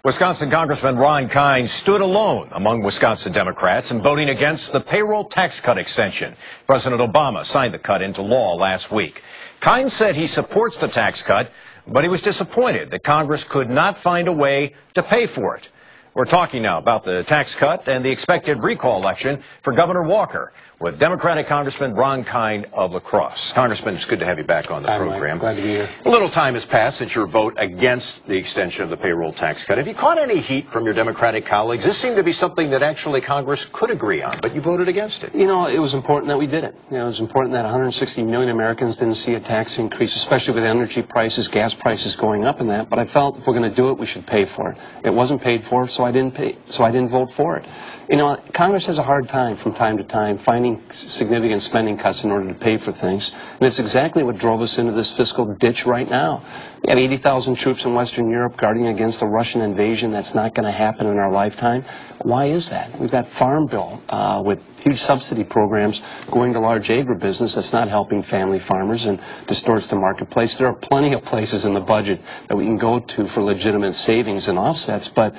Wisconsin Congressman Ron Kind stood alone among Wisconsin Democrats in voting against the payroll tax cut extension. President Obama signed the cut into law last week. Kind said he supports the tax cut, but he was disappointed that Congress could not find a way to pay for it. We're talking now about the tax cut and the expected recall election for Governor Walker with Democratic Congressman Ron Kind of La Crosse. Congressman, it's good to have you back on the program. Mike. Glad to be here. A little time has passed since your vote against the extension of the payroll tax cut. Have you caught any heat from your Democratic colleagues? This seemed to be something that actually Congress could agree on, but you voted against it. You know, it was important that we did it. You know, it was important that 160 million Americans didn't see a tax increase, especially with energy prices, gas prices going up and that. But I felt if we're going to do it, we should pay for it. It wasn't paid for, so I didn't vote for it. You know, Congress has a hard time from time to time finding significant spending cuts in order to pay for things. And it's exactly what drove us into this fiscal ditch right now. We have 80,000 troops in Western Europe guarding against a Russian invasion. That's not going to happen in our lifetime. Why is that? We've got Farm Bill with huge subsidy programs going to large agribusiness. That's not helping family farmers and distorts the marketplace. There are plenty of places in the budget that we can go to for legitimate savings and offsets, but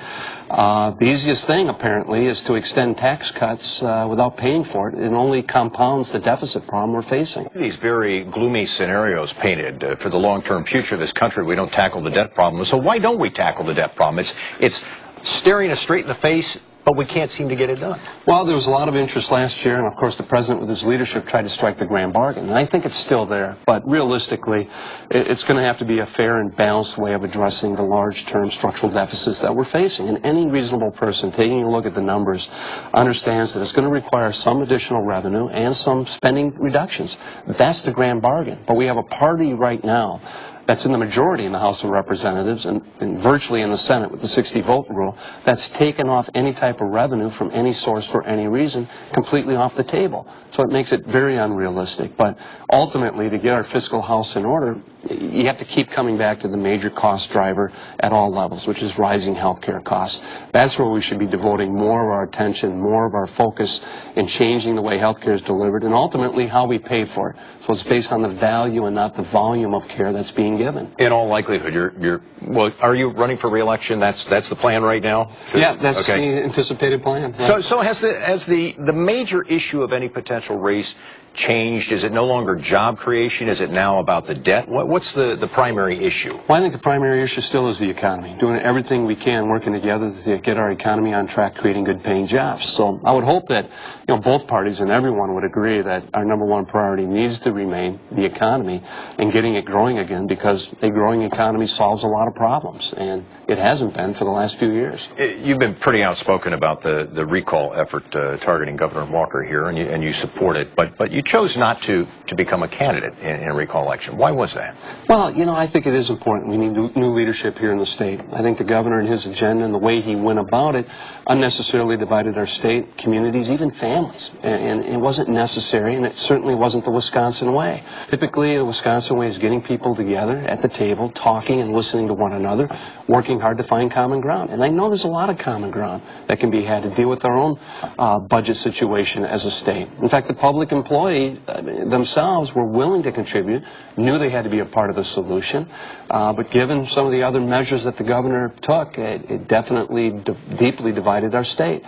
the easiest thing apparently is to extend tax cuts without paying for it. It only compounds the deficit problem we're facing. These very gloomy scenarios painted for the long-term future of this country. We don't tackle the debt problem. So why don't we tackle the debt problem? It's staring us straight in the face, but we can't seem to get it done. Well, there was a lot of interest last year, and of course the president with his leadership tried to strike the grand bargain. And I think it's still there, but realistically, it's going to have to be a fair and balanced way of addressing the large-term structural deficits that we're facing. And any reasonable person taking a look at the numbers understands that it's going to require some additional revenue and some spending reductions. That's the grand bargain. But we have a party right now that's in the majority in the House of Representatives and virtually in the Senate with the 60-vote rule, that's taken off any type of revenue from any source for any reason, completely off the table. So it makes it very unrealistic. But ultimately, to get our fiscal house in order, you have to keep coming back to the major cost driver at all levels, which is rising health care costs. That's where we should be devoting more of our attention, more of our focus in changing the way health care is delivered, and ultimately how we pay for it. So it's based on the value and not the volume of care that's being given. In all likelihood, well, are you running for re-election? That's the plan right now? Yeah, that's the anticipated plan. Right. So has the major issue of any potential race changed? Is it no longer job creation? Is it now about the debt? What's the primary issue? Well, I think the primary issue still is the economy. Doing everything we can, working together to get our economy on track, creating good-paying jobs. So I would hope that both parties and everyone would agree that our number one priority needs to remain the economy and getting it growing again, because a growing economy solves a lot of problems, and it hasn't been for the last few years. You've been pretty outspoken about the recall effort targeting Governor Walker here, and you support it, but you chose not to become a candidate in a recall election. Why was that? Well, I think it is important. We need new leadership here in the state. I think the governor and his agenda and the way he went about it unnecessarily divided our state, communities, even families. And it wasn't necessary, and it certainly wasn't the Wisconsin way. Typically, the Wisconsin way is getting people together at the table, talking and listening to one another, working hard to find common ground. And I know there's a lot of common ground that can be had to deal with our own budget situation as a state. In fact, the public employees themselves were willing to contribute, knew they had to be a part of the solution, but given some of the other measures that the governor took, it definitely deeply divided our state.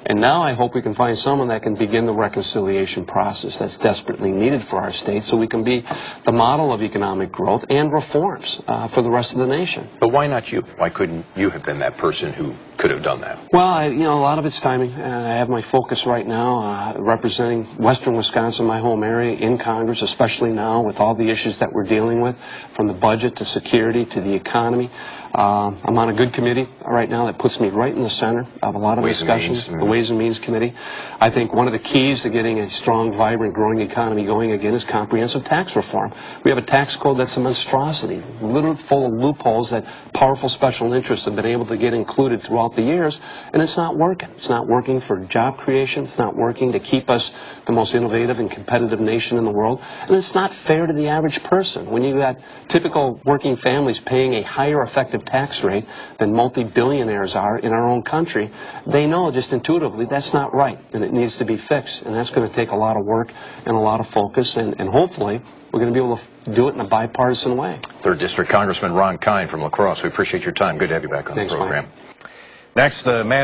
And now I hope we can find someone that can begin the reconciliation process that's desperately needed for our state, so we can be the model of economic growth and reforms for the rest of the nation. But why not you? Why couldn't you have been that person who could have done that? Well, a lot of it's timing. I have my focus right now representing western Wisconsin, my home area, in Congress, especially now with all the issues that we're dealing with, from the budget to security to the economy. I'm on a good committee right now that puts me right in the center of a lot of discussions, the Ways and Means Committee. I think one of the keys to getting a strong, vibrant, growing economy going again is comprehensive tax reform. We have a tax code that's a monstrosity, literally full of loopholes that powerful special interests have been able to get included throughout the years, and it's not working. It's not working for job creation. It's not working to keep us the most innovative and competitive nation in the world, and it's not fair to the average person. When you've got typical working families paying a higher effective tax rate than multi-billionaires are in our own country, they know just intuitively that's not right, and it needs to be fixed. And that's going to take a lot of work and a lot of focus, and hopefully we're going to be able to do it in a bipartisan way. 3rd District Congressman Ron Kind from La Crosse, we appreciate your time. Good to have you back on the program. Mike. Next, the man who